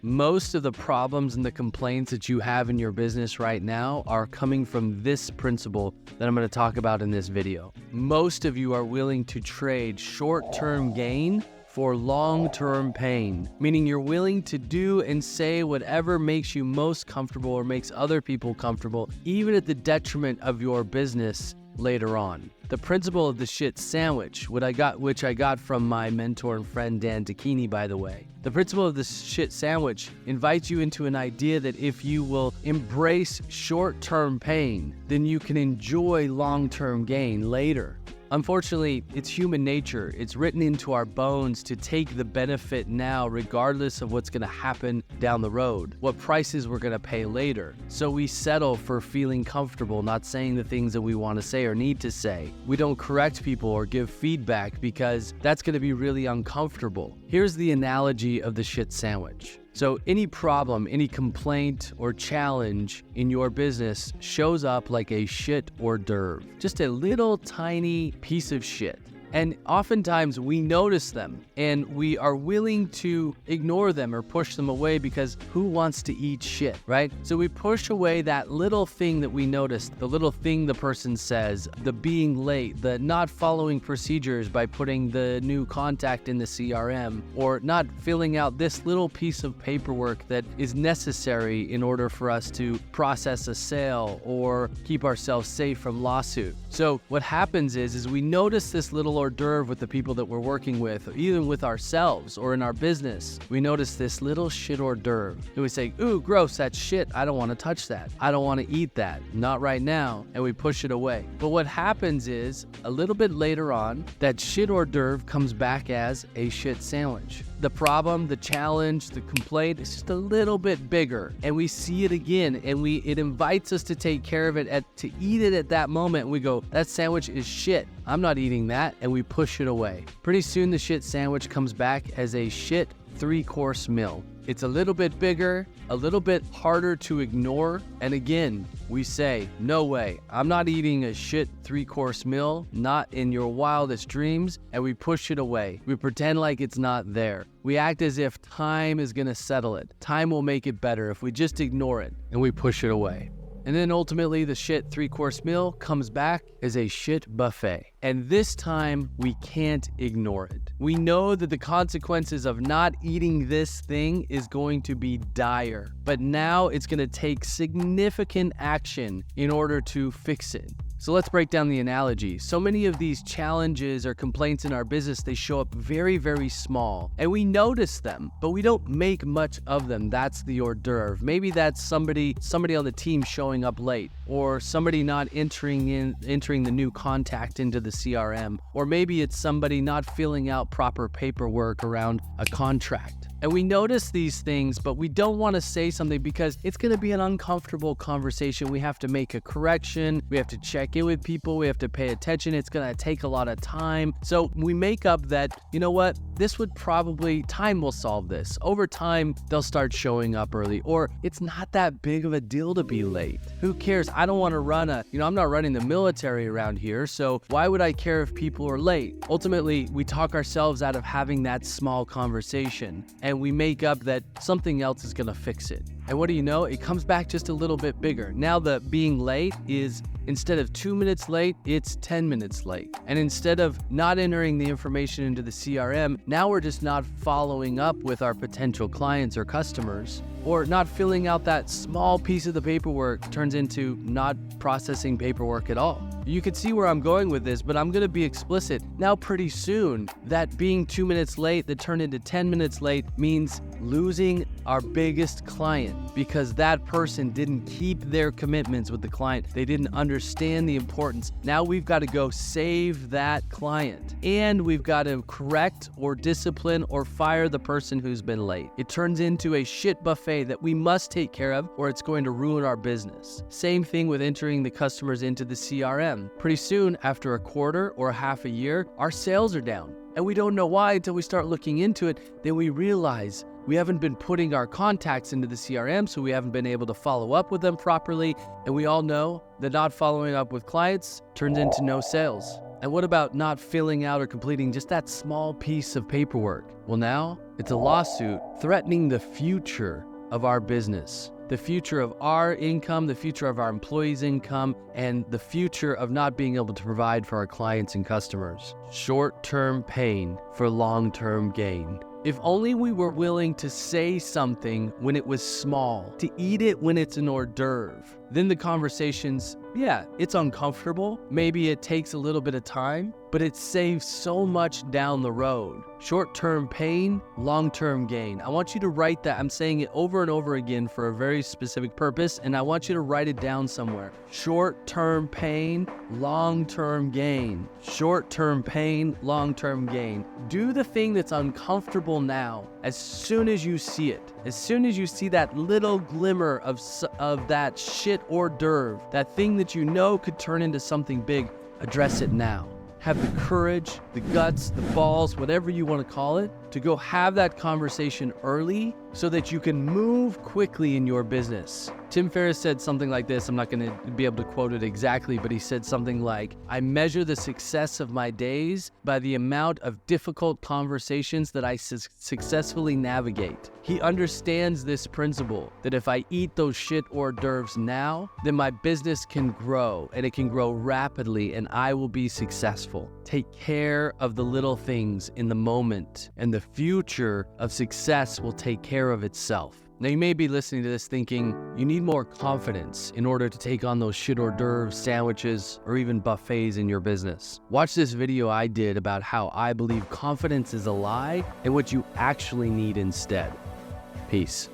Most of the problems and the complaints that you have in your business right now are coming from this principle that I'm going to talk about in this video. Most of you are willing to trade short-term gain for long-term pain, meaning you're willing to do and say whatever makes you most comfortable or makes other people comfortable, even at the detriment of your business later on. The principle of the shit sandwich, which I got from my mentor and friend Dan Tacchini, by the way. The principle of the shit sandwich invites you into an idea that if you will embrace short-term pain, then you can enjoy long-term gain later. Unfortunately, it's human nature. It's written into our bones to take the benefit now regardless of what's going to happen down the road, what prices we're going to pay later. So we settle for feeling comfortable, not saying the things that we want to say or need to say. We don't correct people or give feedback because that's going to be really uncomfortable. Here's the analogy of the shit sandwich. So any problem, any complaint or challenge in your business shows up like a shit hors d'oeuvre, just a little tiny piece of shit. And oftentimes we notice them and we are willing to ignore them or push them away because who wants to eat shit, right? So we push away that little thing that we noticed, the little thing the person says, the being late, the not following procedures by putting the new contact in the CRM, or not filling out this little piece of paperwork that is necessary in order for us to process a sale or keep ourselves safe from lawsuit. So what happens is we notice this little hors d'oeuvre with the people that we're working with, or even with ourselves or in our business. We notice this little shit hors d'oeuvre and we say, ooh, gross, that's shit. I don't want to touch that. I don't want to eat that. Not right now. And we push it away. But what happens is a little bit later on, that shit hors d'oeuvre comes back as a shit sandwich. The problem, the challenge, the complaint is just a little bit bigger, and we see it again, and it invites us to take care of it, to eat it at that moment. And we go, that sandwich is shit. I'm not eating that, and we push it away. Pretty soon the shit sandwich comes back as a shit 3-course meal. It's a little bit bigger, a little bit harder to ignore. And again, we say, no way, I'm not eating a shit 3-course meal, not in your wildest dreams. And we push it away. We pretend like it's not there. We act as if time is gonna settle it. Time will make it better if we just ignore it, and we push it away. And then ultimately the shit 3-course meal comes back as a shit buffet. And this time we can't ignore it. We know that the consequences of not eating this thing is going to be dire, but now it's going to take significant action in order to fix it. So let's break down the analogy. So many of these challenges or complaints in our business, they show up very, very small, and we notice them, but we don't make much of them. That's the hors d'oeuvre. Maybe that's somebody on the team showing up late, or somebody not entering the new contact into the CRM, or maybe it's somebody not filling out proper paperwork around a contract. And we notice these things, but we don't want to say something because it's going to be an uncomfortable conversation. We have to make a correction. We have to check in with people. We have to pay attention. It's going to take a lot of time. So we make up that, you know what, time will solve this. Over time, they'll start showing up early, or it's not that big of a deal to be late. Who cares? I don't want to I'm not running the military around here, so why would I care if people are late? Ultimately, we talk ourselves out of having that small conversation, and we make up that something else is going to fix it. And what do you know? It comes back just a little bit bigger. Now the being late is, instead of 2 minutes late, it's 10 minutes late. And instead of not entering the information into the CRM, now we're just not following up with our potential clients or customers, or not filling out that small piece of the paperwork turns into not processing paperwork at all. You could see where I'm going with this, but I'm going to be explicit. Now pretty soon, that being 2 minutes late that turned into 10 minutes late means losing our biggest client because that person didn't keep their commitments with the client. They didn't understand the importance. Now we've got to go save that client, and we've got to correct or discipline or fire the person who's been late. It turns into a shit buffet that we must take care of, or it's going to ruin our business. Same thing with entering the customers into the CRM. Pretty soon, after a quarter or half a year, our sales are down. And we don't know why until we start looking into it. Then we realize we haven't been putting our contacts into the CRM, so we haven't been able to follow up with them properly. And we all know that not following up with clients turns into no sales. And what about not filling out or completing just that small piece of paperwork? Well, now it's a lawsuit threatening the future of our business, the future of our income, the future of our employees' income, and the future of not being able to provide for our clients and customers. Short-term pain for long-term gain. If only we were willing to say something when it was small, to eat it when it's an hors d'oeuvre, then the conversations, yeah, it's uncomfortable. Maybe it takes a little bit of time, but it saves so much down the road. Short-term pain, long-term gain. I want you to write that. I'm saying it over and over again for a very specific purpose, and I want you to write it down somewhere. Short-term pain, long-term gain. Short-term pain, long-term gain. Do the thing that's uncomfortable now. As soon as you see it, as soon as you see that little glimmer of that shit hors d'oeuvre, that thing that you know could turn into something big, address it now. Have the courage, the guts, the balls, whatever you want to call it, to go have that conversation early so that you can move quickly in your business. Tim Ferriss said something like this. I'm not going to be able to quote it exactly, but he said something like, I measure the success of my days by the amount of difficult conversations that I successfully navigate. He understands this principle, that if I eat those shit hors d'oeuvres now, then my business can grow, and it can grow rapidly, and I will be successful. Take care of the little things in the moment, and the future of success will take care of itself. Now, you may be listening to this thinking you need more confidence in order to take on those shit hors d'oeuvres, sandwiches, or even buffets in your business. Watch this video I did about how I believe confidence is a lie and what you actually need instead. Peace.